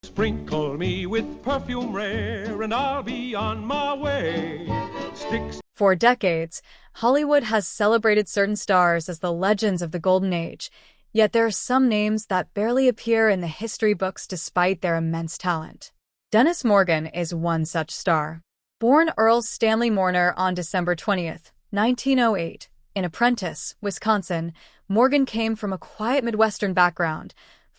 Sprinkle me with perfume rare, and I'll be on my way. Sticks. For decades, Hollywood has celebrated certain stars as the legends of the Golden Age, yet there are some names that barely appear in the history books despite their immense talent. Dennis Morgan is one such star. Born Earl Stanley Morner on December 20th, 1908, in Apprentice, Wisconsin, Morgan came from a quiet Midwestern background,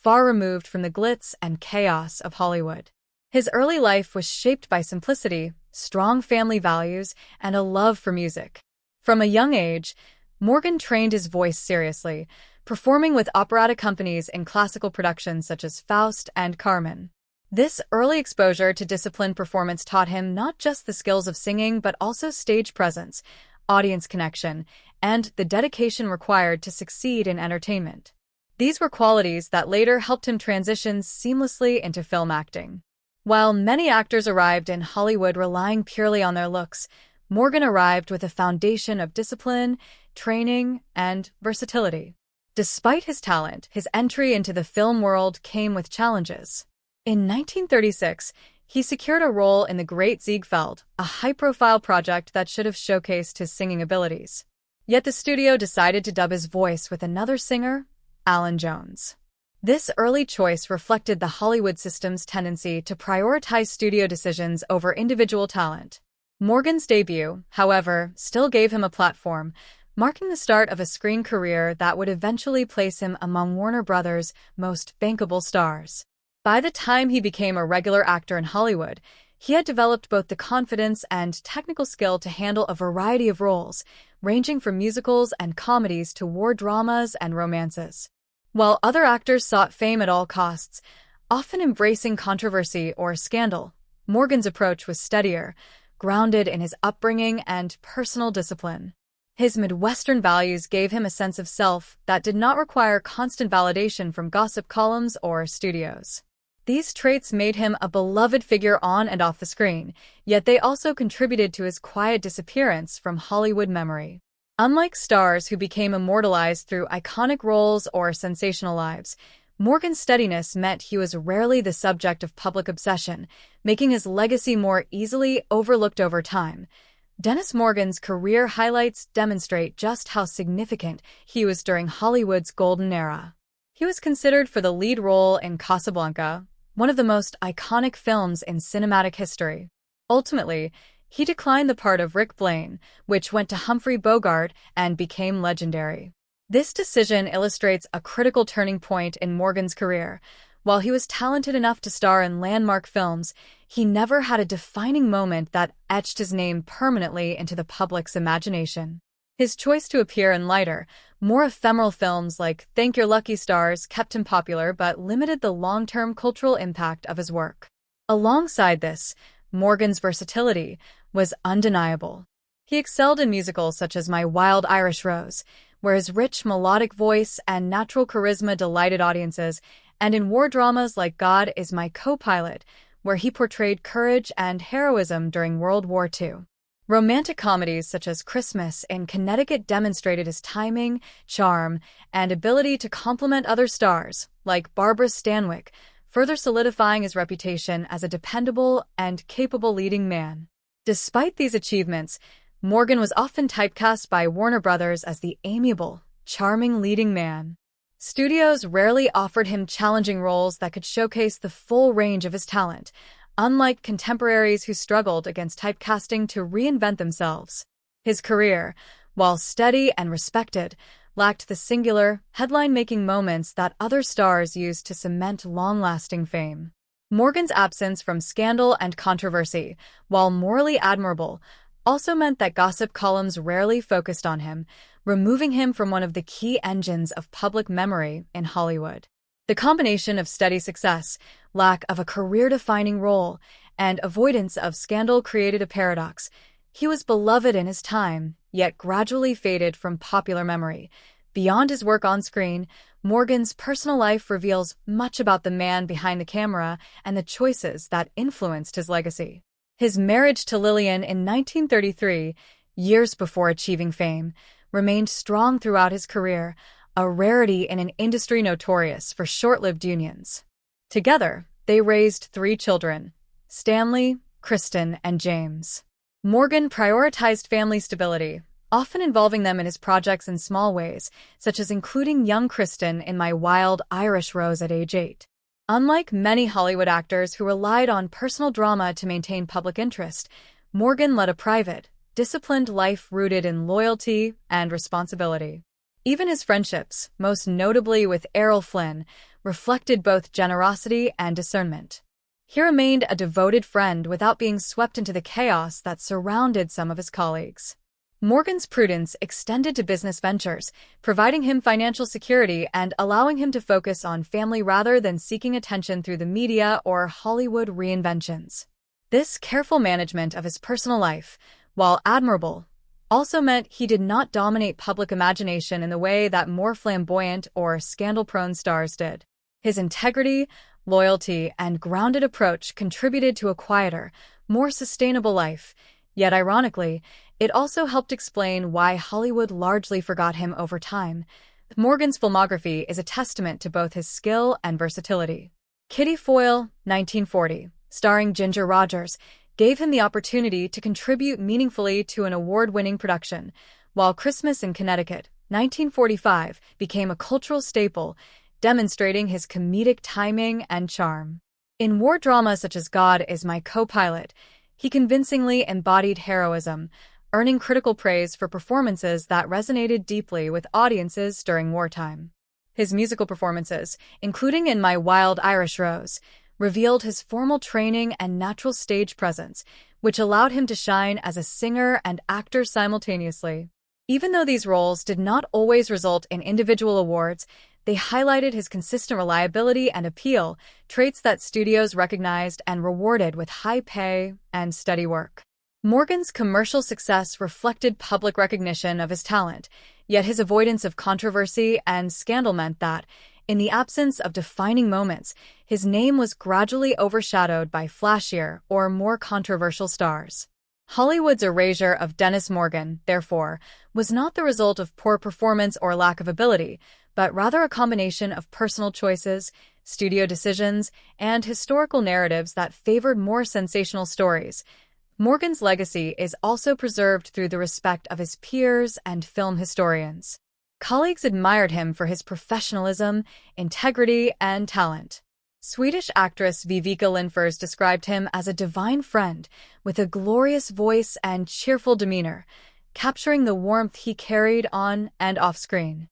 far removed from the glitz and chaos of Hollywood. His early life was shaped by simplicity, strong family values, and a love for music. From a young age, Morgan trained his voice seriously, performing with operatic companies in classical productions such as Faust and Carmen. This early exposure to disciplined performance taught him not just the skills of singing but also stage presence, audience connection, and the dedication required to succeed in entertainment. These were qualities that later helped him transition seamlessly into film acting. While many actors arrived in Hollywood relying purely on their looks, Morgan arrived with a foundation of discipline, training, and versatility. Despite his talent, his entry into the film world came with challenges. In 1936, he secured a role in The Great Ziegfeld, a high-profile project that should have showcased his singing abilities. Yet the studio decided to dub his voice with another singer, Alan Jones. This early choice reflected the Hollywood system's tendency to prioritize studio decisions over individual talent. Morgan's debut, however, still gave him a platform, marking the start of a screen career that would eventually place him among Warner Brothers' most bankable stars. By the time he became a regular actor in Hollywood, he had developed both the confidence and technical skill to handle a variety of roles, ranging from musicals and comedies to war dramas and romances. While other actors sought fame at all costs, often embracing controversy or scandal, Morgan's approach was steadier, grounded in his upbringing and personal discipline. His Midwestern values gave him a sense of self that did not require constant validation from gossip columns or studios. These traits made him a beloved figure on and off the screen, yet they also contributed to his quiet disappearance from Hollywood memory. Unlike stars who became immortalized through iconic roles or sensational lives, Morgan's steadiness meant he was rarely the subject of public obsession, making his legacy more easily overlooked over time. Dennis Morgan's career highlights demonstrate just how significant he was during Hollywood's golden era. He was considered for the lead role in Casablanca, one of the most iconic films in cinematic history. Ultimately, he declined the part of Rick Blaine, which went to Humphrey Bogart and became legendary. This decision illustrates a critical turning point in Morgan's career. While he was talented enough to star in landmark films, he never had a defining moment that etched his name permanently into the public's imagination. His choice to appear in lighter, more ephemeral films like Thank Your Lucky Stars kept him popular but limited the long-term cultural impact of his work. Alongside this, Morgan's versatility was undeniable. He excelled in musicals such as My Wild Irish Rose, where his rich melodic voice and natural charisma delighted audiences, and in war dramas like God Is My Co-Pilot, where he portrayed courage and heroism during World War II. Romantic comedies such as Christmas in Connecticut demonstrated his timing, charm, and ability to complement other stars, like Barbara Stanwyck, further solidifying his reputation as a dependable and capable leading man. Despite these achievements, Morgan was often typecast by Warner Brothers as the amiable, charming leading man. Studios rarely offered him challenging roles that could showcase the full range of his talent, unlike contemporaries who struggled against typecasting to reinvent themselves. His career, while steady and respected, lacked the singular, headline-making moments that other stars used to cement long-lasting fame. Morgan's absence from scandal and controversy, while morally admirable, also meant that gossip columns rarely focused on him, removing him from one of the key engines of public memory in Hollywood. The combination of steady success, lack of a career-defining role, and avoidance of scandal created a paradox. He was beloved in his time, yet gradually faded from popular memory. Beyond his work on screen, Morgan's personal life reveals much about the man behind the camera and the choices that influenced his legacy. His marriage to Lillian in 1933, years before achieving fame, remained strong throughout his career, a rarity in an industry notorious for short-lived unions. Together, They raised 3 children: Stanley, Kristen, and James. Morgan prioritized family stability, often involving them in his projects in small ways, such as including young Kristen in My Wild Irish Rose at age 8. Unlike many Hollywood actors who relied on personal drama to maintain public interest, Morgan led a private, disciplined life rooted in loyalty and responsibility. Even his friendships, most notably with Errol Flynn, reflected both generosity and discernment. He remained a devoted friend without being swept into the chaos that surrounded some of his colleagues. Morgan's prudence extended to business ventures, providing him financial security and allowing him to focus on family rather than seeking attention through the media or Hollywood reinventions. This careful management of his personal life, while admirable, also meant he did not dominate public imagination in the way that more flamboyant or scandal-prone stars did. His integrity, loyalty, and grounded approach contributed to a quieter, more sustainable life, yet ironically, it also helped explain why Hollywood largely forgot him over time. Morgan's filmography is a testament to both his skill and versatility. Kitty Foyle, 1940, starring Ginger Rogers, gave him the opportunity to contribute meaningfully to an award-winning production, while Christmas in Connecticut, 1945, became a cultural staple, demonstrating his comedic timing and charm. In war dramas such as God Is My Co-Pilot, he convincingly embodied heroism, earning critical praise for performances that resonated deeply with audiences during wartime. His musical performances, including in My Wild Irish Rose, revealed his formal training and natural stage presence, which allowed him to shine as a singer and actor simultaneously. Even though these roles did not always result in individual awards, they highlighted his consistent reliability and appeal, traits that studios recognized and rewarded with high pay and steady work. Morgan's commercial success reflected public recognition of his talent, yet his avoidance of controversy and scandal meant that, in the absence of defining moments, his name was gradually overshadowed by flashier or more controversial stars. Hollywood's erasure of Dennis Morgan, therefore, was not the result of poor performance or lack of ability, but rather a combination of personal choices, studio decisions, and historical narratives that favored more sensational stories. Morgan's legacy is also preserved through the respect of his peers and film historians. Colleagues admired him for his professionalism, integrity, and talent. Swedish actress Vivica Lindfors described him as a divine friend with a glorious voice and cheerful demeanor, capturing the warmth he carried on and off-screen.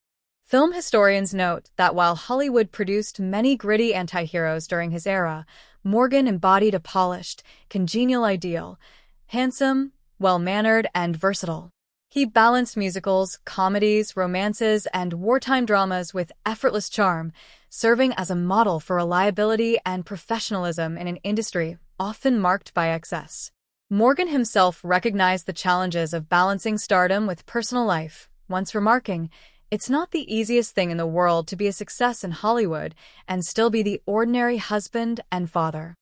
Film historians note that while Hollywood produced many gritty anti-heroes during his era, Morgan embodied a polished, congenial ideal, handsome, well-mannered, and versatile. He balanced musicals, comedies, romances, and wartime dramas with effortless charm, serving as a model for reliability and professionalism in an industry often marked by excess. Morgan himself recognized the challenges of balancing stardom with personal life, once remarking, "It's not the easiest thing in the world to be a success in Hollywood and still be the ordinary husband and father."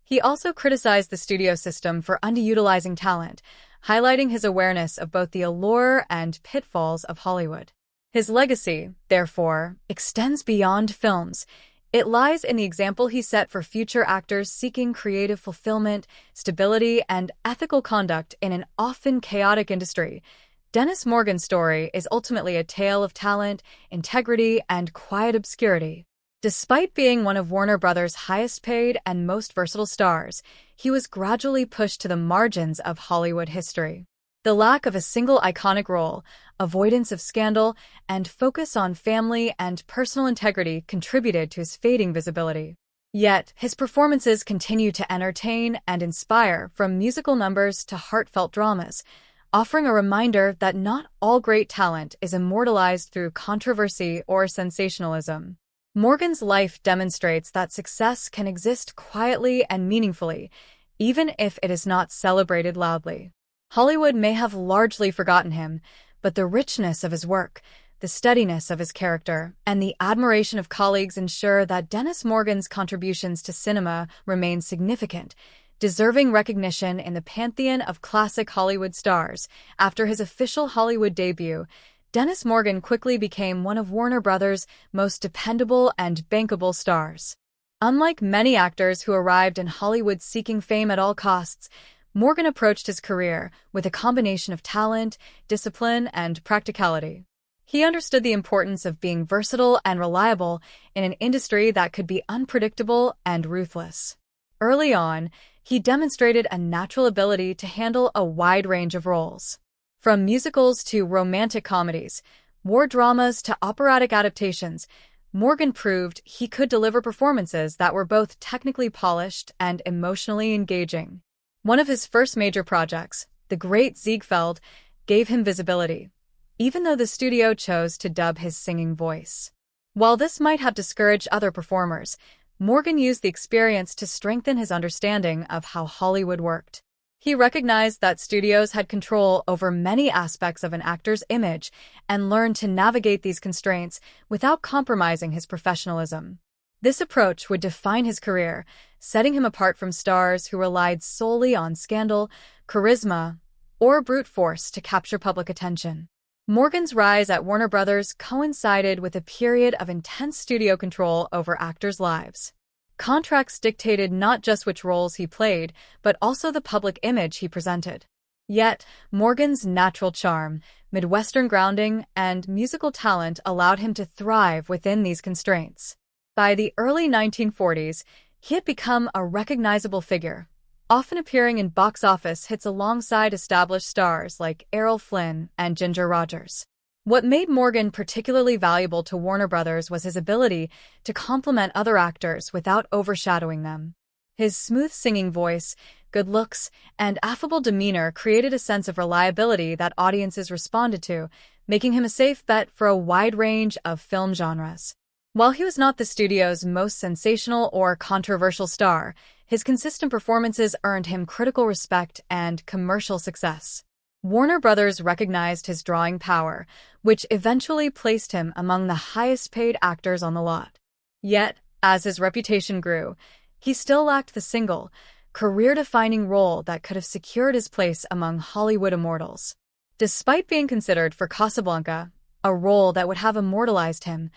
He also criticized the studio system for underutilizing talent, highlighting his awareness of both the allure and pitfalls of Hollywood. His legacy, therefore, extends beyond films. It lies in the example he set for future actors seeking creative fulfillment, stability, and ethical conduct in an often chaotic industry. Dennis Morgan's story is ultimately a tale of talent, integrity, and quiet obscurity. Despite being one of Warner Brothers' highest-paid and most versatile stars, he was gradually pushed to the margins of Hollywood history. The lack of a single iconic role, avoidance of scandal, and focus on family and personal integrity contributed to his fading visibility. Yet, his performances continue to entertain and inspire, from musical numbers to heartfelt dramas, offering a reminder that not all great talent is immortalized through controversy or sensationalism. Morgan's life demonstrates that success can exist quietly and meaningfully, even if it is not celebrated loudly. Hollywood may have largely forgotten him, but the richness of his work, the steadiness of his character, and the admiration of colleagues ensure that Dennis Morgan's contributions to cinema remain significant, deserving recognition in the pantheon of classic Hollywood stars. After his official Hollywood debut, Dennis Morgan quickly became one of Warner Brothers' most dependable and bankable stars. Unlike many actors who arrived in Hollywood seeking fame at all costs, Morgan approached his career with a combination of talent, discipline, and practicality. He understood the importance of being versatile and reliable in an industry that could be unpredictable and ruthless. Early on, he demonstrated a natural ability to handle a wide range of roles. From musicals to romantic comedies, war dramas to operatic adaptations, Morgan proved he could deliver performances that were both technically polished and emotionally engaging. One of his first major projects, The Great Ziegfeld, gave him visibility, even though the studio chose to dub his singing voice. While this might have discouraged other performers, Morgan used the experience to strengthen his understanding of how Hollywood worked. He recognized that studios had control over many aspects of an actor's image and learned to navigate these constraints without compromising his professionalism. This approach would define his career, setting him apart from stars who relied solely on scandal, charisma, or brute force to capture public attention. Morgan's rise at Warner Brothers coincided with a period of intense studio control over actors' lives. Contracts dictated not just which roles he played, but also the public image he presented. Yet, Morgan's natural charm, Midwestern grounding, and musical talent allowed him to thrive within these constraints. By the early 1940s, he had become a recognizable figure, often appearing in box office hits alongside established stars like Errol Flynn and Ginger Rogers. What made Morgan particularly valuable to Warner Brothers was his ability to complement other actors without overshadowing them. His smooth singing voice, good looks, and affable demeanor created a sense of reliability that audiences responded to, making him a safe bet for a wide range of film genres. While he was not the studio's most sensational or controversial star, his consistent performances earned him critical respect and commercial success. Warner Brothers recognized his drawing power, which eventually placed him among the highest-paid actors on the lot. Yet, as his reputation grew, he still lacked the single, career-defining role that could have secured his place among Hollywood immortals. Despite being considered for Casablanca, a role that would have immortalized him,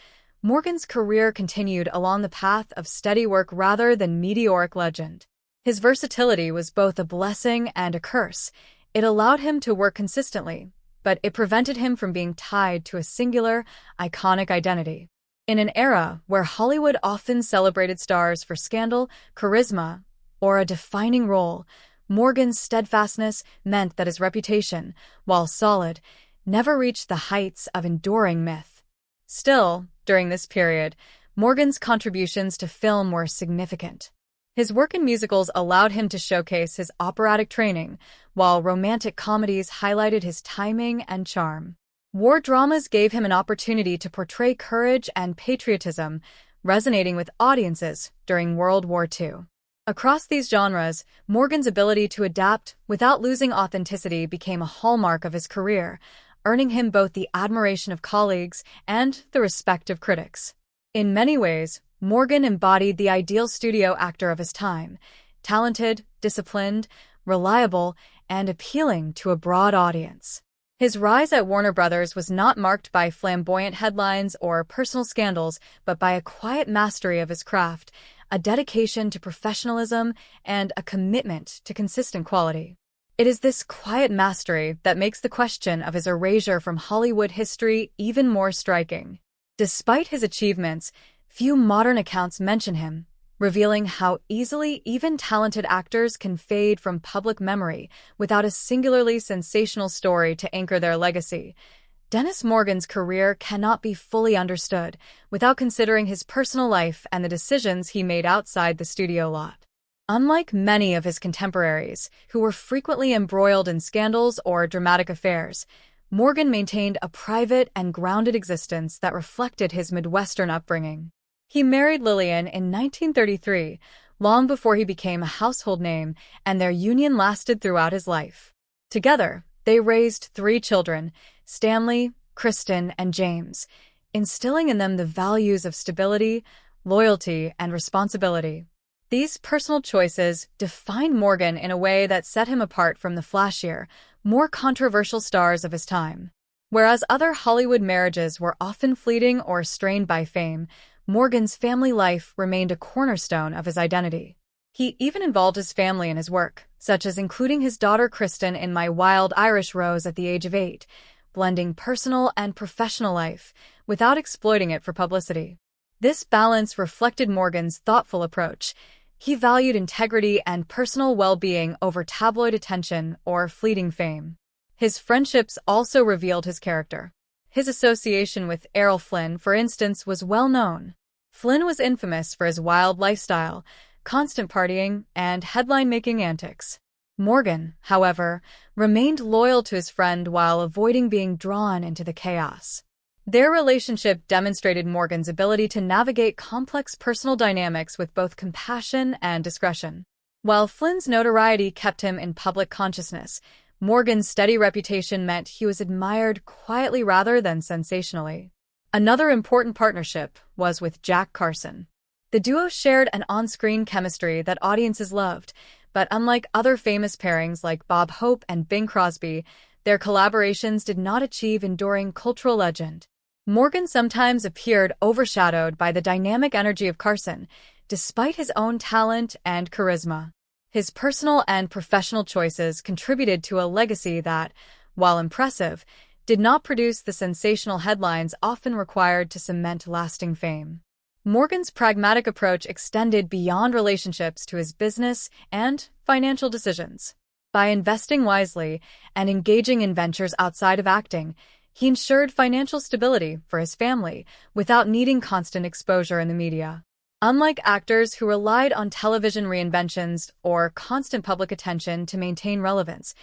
Morgan's career continued along the path of steady work rather than meteoric legend. His versatility was both a blessing and a curse. It allowed him to work consistently, but it prevented him from being tied to a singular, iconic identity. In an era where Hollywood often celebrated stars for scandal, charisma, or a defining role, Morgan's steadfastness meant that his reputation, while solid, never reached the heights of enduring myth. Still, during this period, Morgan's contributions to film were significant. His work in musicals allowed him to showcase his operatic training, while romantic comedies highlighted his timing and charm. War dramas gave him an opportunity to portray courage and patriotism, resonating with audiences during World War II. Across these genres, Morgan's ability to adapt without losing authenticity became a hallmark of his career, earning him both the admiration of colleagues and the respect of critics. In many ways, Morgan embodied the ideal studio actor of his time, talented, disciplined, reliable, and appealing to a broad audience. His rise at Warner Brothers was not marked by flamboyant headlines or personal scandals, but by a quiet mastery of his craft, a dedication to professionalism, and a commitment to consistent quality. It is this quiet mastery that makes the question of his erasure from Hollywood history even more striking. Despite his achievements, few modern accounts mention him, revealing how easily even talented actors can fade from public memory without a singularly sensational story to anchor their legacy. Dennis Morgan's career cannot be fully understood without considering his personal life and the decisions he made outside the studio lot. Unlike many of his contemporaries, who were frequently embroiled in scandals or dramatic affairs, Morgan maintained a private and grounded existence that reflected his Midwestern upbringing. He married Lillian in 1933, long before he became a household name, and their union lasted throughout his life. Together, they raised 3 children, Stanley, Kristen, and James, instilling in them the values of stability, loyalty, and responsibility. These personal choices defined Morgan in a way that set him apart from the flashier, more controversial stars of his time. Whereas other Hollywood marriages were often fleeting or strained by fame, Morgan's family life remained a cornerstone of his identity. He even involved his family in his work, such as including his daughter Kristen in My Wild Irish Rose at the age of 8, blending personal and professional life without exploiting it for publicity. This balance reflected Morgan's thoughtful approach. He valued integrity and personal well-being over tabloid attention or fleeting fame. His friendships also revealed his character. His association with Errol Flynn, for instance, was well known. Flynn was infamous for his wild lifestyle, constant partying, and headline-making antics. Morgan, however, remained loyal to his friend while avoiding being drawn into the chaos. Their relationship demonstrated Morgan's ability to navigate complex personal dynamics with both compassion and discretion. While Flynn's notoriety kept him in public consciousness, Morgan's steady reputation meant he was admired quietly rather than sensationally. Another important partnership was with Jack Carson. The duo shared an on-screen chemistry that audiences loved, but unlike other famous pairings like Bob Hope and Bing Crosby, their collaborations did not achieve enduring cultural legend. Morgan sometimes appeared overshadowed by the dynamic energy of Carson, despite his own talent and charisma. His personal and professional choices contributed to a legacy that, while impressive, did not produce the sensational headlines often required to cement lasting fame. Morgan's pragmatic approach extended beyond relationships to his business and financial decisions. By investing wisely and engaging in ventures outside of acting, he ensured financial stability for his family without needing constant exposure in the media. Unlike actors who relied on television reinventions or constant public attention to maintain relevance,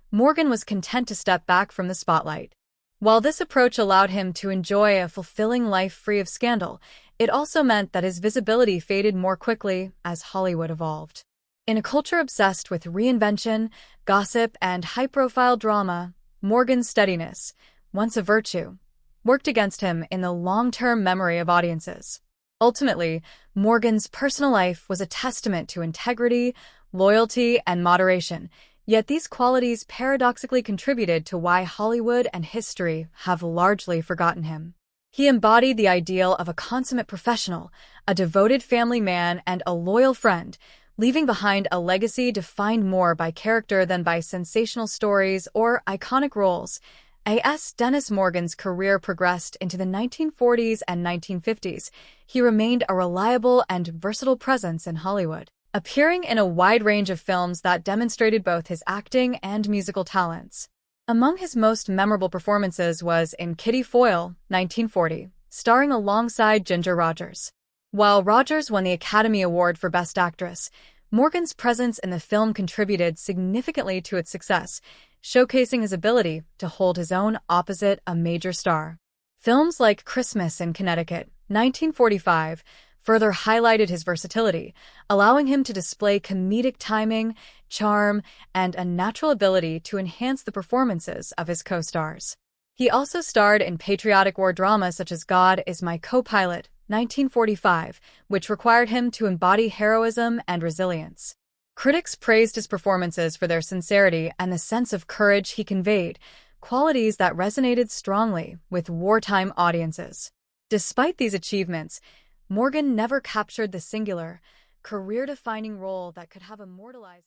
Morgan was content to step back from the spotlight. While this approach allowed him to enjoy a fulfilling life free of scandal, it also meant that his visibility faded more quickly as Hollywood evolved. In a culture obsessed with reinvention, gossip, and high-profile drama, Morgan's steadiness, once a virtue, worked against him in the long-term memory of audiences. Ultimately, Morgan's personal life was a testament to integrity, loyalty, and moderation, yet these qualities paradoxically contributed to why Hollywood and history have largely forgotten him. He embodied the ideal of a consummate professional, a devoted family man, and a loyal friend, leaving behind a legacy defined more by character than by sensational stories or iconic roles. As Dennis Morgan's career progressed into the 1940s and 1950s, he remained a reliable and versatile presence in Hollywood, appearing in a wide range of films that demonstrated both his acting and musical talents. Among his most memorable performances was in Kitty Foyle, 1940, starring alongside Ginger Rogers. While Rogers won the Academy Award for Best Actress, Morgan's presence in the film contributed significantly to its success, showcasing his ability to hold his own opposite a major star. Films like Christmas in Connecticut, 1945, further highlighted his versatility, allowing him to display comedic timing, charm, and a natural ability to enhance the performances of his co-stars. He also starred in patriotic war dramas such as God Is My Co-Pilot, 1945, which required him to embody heroism and resilience. Critics praised his performances for their sincerity and the sense of courage he conveyed, qualities that resonated strongly with wartime audiences. Despite these achievements, Morgan never captured the singular, career-defining role that could have immortalized